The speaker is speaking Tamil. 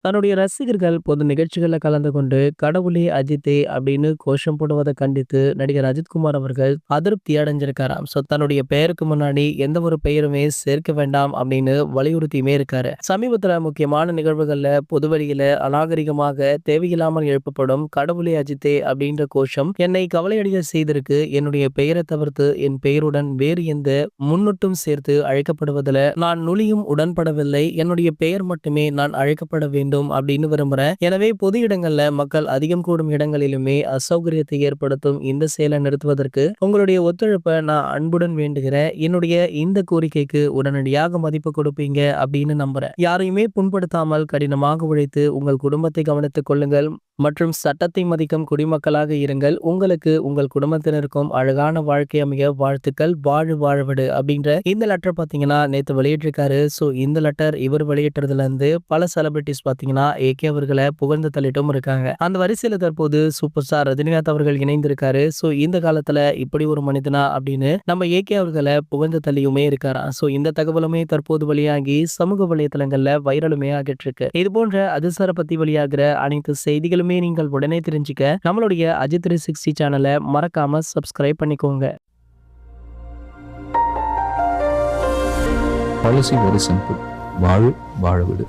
தன்னுடைய ரசிகர்கள் பொது நிகழ்ச்சிகள்ல கலந்து கொண்டு கடவுளே அஜித்தே அப்படின்னு கோஷம் போடுவதை கண்டித்து நடிகர் அஜித்குமார் அவர்கள் அதிருப்தி அடைஞ்சிருக்காராம். ஸோ தன்னுடைய பெயருக்கு முன்னாடி எந்த ஒரு பெயருமே சேர்க்க வேண்டாம் அப்படின்னு வலியுறுத்தியுமே இருக்காரு. சமீபத்துல முக்கியமான நிகழ்வுகள்ல பொது வழியில அநாகரிகமாக தேவையில்லாமல் எழுப்பப்படும் கடவுளே அஜித்தே அப்படின்ற கோஷம் என்னை கவலையடைய செய்திருக்கு. என்னுடைய பெயரை தவிர்த்து என் பெயருடன் வேறு எந்த முன்னொட்டும் சேர்த்து அழைக்கப்படுவதில் நான் நுளியும் உடன்படவில்லை. என்னுடைய பெயர் மட்டுமே நான் அழைக்கப்பட வேண்டும் அப்படின்னு விரும்புறேன். எனவே பொது இடங்கள்ல மக்கள் அதிகம் கூடும் இடங்களிலுமே அசௌகரியத்தை ஏற்படுத்தும் இந்த செயலை நிறுத்துவதற்கு உங்களுடைய ஒத்துழைப்பை நான் அன்புடன் வேண்டுகிறேன். என்னுடைய இந்த கோரிக்கைக்கு உடனடியாக மதிப்பு கொடுப்பீங்க அப்படின்னு நம்புறேன். யாரையுமே புண்படுத்தாமல் கடினமாக உழைத்து உங்கள் குடும்பத்தை கவனித்துக் கொள்ளுங்கள் மற்றும் சட்டத்தை மதிக்கும் குடிமக்களாக இருங்கள். உங்களுக்கு உங்கள் குடும்பத்தினருக்கும் அழகான வாழ்க்கை அமைய வாழ்த்துக்கள். வாழவிடு அப்படின்ற இந்த லெட்டர் பாத்தீங்கன்னா நேத்து வெளியிட்டிருக்காரு. ஸோ இந்த லெட்டர் இவர் வெளியிட்டதுல இருந்து பல செலிபிரிட்டிஸ் பாத்தீங்கன்னா ஏகே அவர்களை புகழ்ந்து தள்ளிட்டும் இருக்காங்க. அந்த வரிசையில தற்போது சூப்பர் ஸ்டார் ரஜினிகாந்த் அவர்கள் இணைந்திருக்காரு. ஸோ இந்த காலத்துல இப்படி ஒரு மனிதனா அப்படின்னு நம்ம ஏகே அவர்களை புகழ்ந்து தள்ளியுமே இருக்காரா. ஸோ இந்த தகவலுமே தற்போது வெளியாகி சமூக வலைதளங்கள்ல வைரலுமே ஆகிட்டு இருக்கு. இது போன்ற அதிர்சார பத்தி வெளியாகிற அனைத்து செய்திகளும் நீங்கள் உடனே தெரிஞ்சுக்க நம்மளுடைய அஜித் 360 சேனலை மறக்காம சப்ஸ்கிரைப் பண்ணிக்கோங்க. Policy very simple. வாழ விடு.